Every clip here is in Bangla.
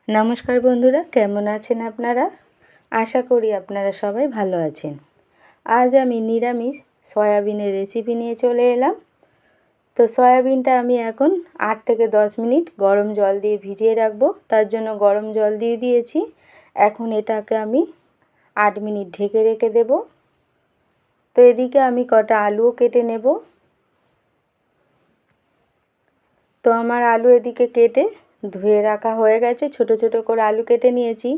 নমস্কার বন্ধুরা, কেমন আছেন আপনারা? আশা করি আপনারা সবাই ভালো আছেন। আজ আমি নিরামিষ সয়াবিনের রেসিপি নিয়ে চলে এলাম। তো সয়াবিনটা আমি এখন 8 থেকে 10 মিনিট গরম জল দিয়ে ভিজিয়ে রাখবো। তার জন্য গরম জল দিয়ে দিয়েছি। এখন এটাকে আমি 8 মিনিট ঢেকে রেখে দেব। তো এদিকে আমি কটা আলুও কেটে নেব। তো আমার আলু এদিকে কেটে ধুয়ে রাখা হয়ে গেছে, ছোট ছোট করে আলু কেটে নিয়েছি।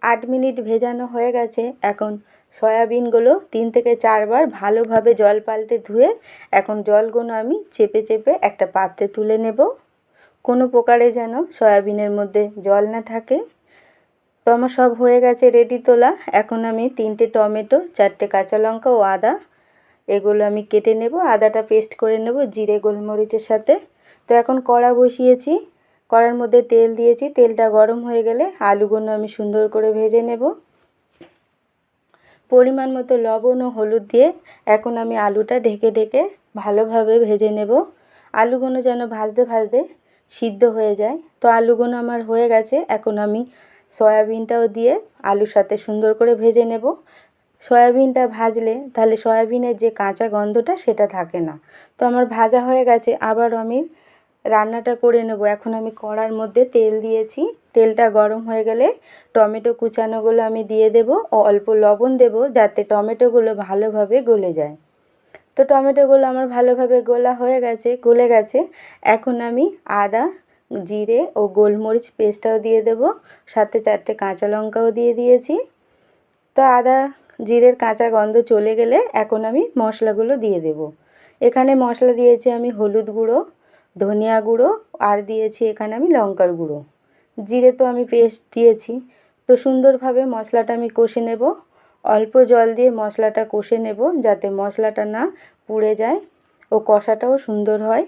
8 মিনিট ভেজানো হয়ে গেছে। এখন সয়াবিনগুলো 3 থেকে 4 বার ভালোভাবে জল পাল্টে ধুয়ে এখন জলগুলো আমি চেপে চেপে একটা পাত্রে তুলে নেব, কোনো প্রকারে যেন সয়াবিনের মধ্যে জল না থাকে। তো আমার সব হয়ে গেছে রেডি তোলা। এখন আমি 3টে টমেটো, 4টে কাঁচা লঙ্কা ও আদা এগুলো আমি কেটে নেব। আদাটা পেস্ট করে নেব জিরে গোলমরিচের সাথে। তো এখন কড়া বসিয়েছি, কড়ার মধ্যে তেল দিয়েছি। তেলটা গরম হয়ে গেলে আলুগুলো আমি সুন্দর করে ভেজে নেব। পরিমাণ মতো লবণ ও হলুদ দিয়ে এখন আমি আলুটা ঢেকে ঢেকে ভালোভাবে ভেজে নেব। আলুগুলো যেন ভাজতে ভাজতে সিদ্ধ হয়ে যায়। তো আলুগুলো আমার হয়ে গেছে। এখন আমি সয়াবিনটাও দিয়ে আলুর সাথে সুন্দর করে ভেজে নেব। সয়াবিনটা ভাজলে তাহলে সয়াবিনের যে কাঁচা গন্ধটা সেটা থাকে না। তো আমার ভাজা হয়ে গেছে। আবার আমি রান্নাটা করে নেব। এখন আমি কড়ার মধ্যে তেল দিয়েছি। তেলটা গরম হয়ে গেলে টমেটো কুচানোগুলো আমি দিয়ে দেব ও অল্প লবণ দেব যাতে টমেটোগুলো ভালোভাবে গলে যায়। তো টমেটোগুলো আমার ভালোভাবে গলে গেছে। এখন আমি আদা, জিরে ও গোলমরিচ পেস্টটাও দিয়ে দেব, সাথে 4টে কাঁচা লঙ্কাও দিয়ে দিয়েছি। তো আদা জিরের কাঁচা গন্ধ চলে গেলে এখন আমি মশলাগুলো দিয়ে দেব। এখানে মশলা দিয়েছি আমি হলুদ গুঁড়ো, ধনিয়া গুঁড়ো আর দিয়েছি এখানে আমি লঙ্কার গুঁড়ো। জিরে তো আমি পেস্ট দিয়েছি। তো সুন্দরভাবে মশলাটা আমি কষে নেব। অল্প জল দিয়ে মশলাটা কষে নেব যাতে মশলাটা না পুড়ে যায় ও কষাটাও সুন্দর হয়।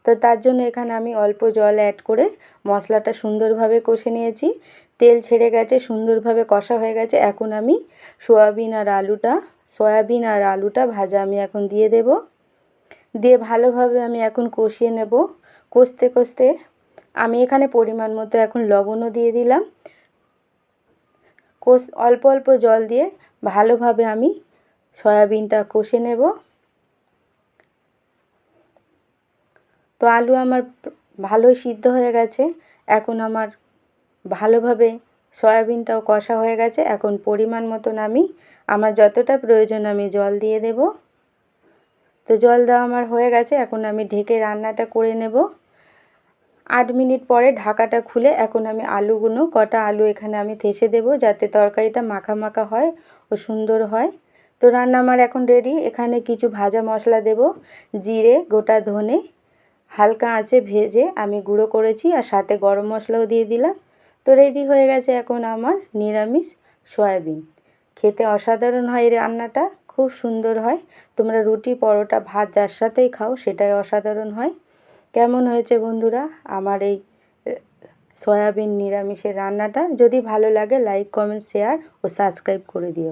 তো তার জন্য এখানে আমি অল্প জল অ্যাড করে মশলাটা সুন্দরভাবে কষে নিয়েছি। তেল ছেড়ে গেছে, সুন্দরভাবে কষা হয়ে গেছে। এখন আমি সয়াবিন আর আলুটা ভাজা আমি এখন দিয়ে দেব। দিয়ে ভালোভাবে আমি এখন কষিয়ে নেব। কষতে কষতে আমি এখানে পরিমাণ মতো এখন লবণও দিয়ে দিলাম। অল্প অল্প জল দিয়ে ভালোভাবে আমি সয়াবিনটা কষে নেব। তো আলু আমার ভালোই সিদ্ধ হয়ে গেছে। এখন আমার ভালোভাবে সয়াবিনটাও কষা হয়ে গেছে। এখন পরিমাণ মতন আমি আমার যতটা প্রয়োজন আমি জল দিয়ে দেব। তো জল দেওয়া আমার হয়ে গেছে। এখন আমি ঢেকে রান্নাটা করে নেব। 8 মিনিট পরে ঢাকাটা খুলে এখন আমি কটা আলু এখানে আমি থেসে দেব যাতে তরকারিটা মাখা মাখা হয় ও সুন্দর হয়। তো রান্না আমার এখন রেডি। এখানে কিছু ভাজা মশলা দেব, জিরে, গোটা ধনে হালকা আঁচে ভেজে আমি গুঁড়ো করেছি আর সাথে গরম মশলাও দিয়ে দিলাম। তো রেডি হয়ে গেছে এখন আমার নিরামিষ সয়াবিন। খেতে অসাধারণ হয় এই রান্নাটা, খুব সুন্দর হয়। তোমরা রুটি, পরোটা, ভাত যার সাথেই খাও সেটাই অসাধারণ হয়। কেমন হয়েছে বন্ধুরা আমার এই সয়াবিন নিরামিষের রান্নাটা? যদি ভালো লাগে লাইক, কমেন্ট, শেয়ার ও সাবস্ক্রাইব করে দিও।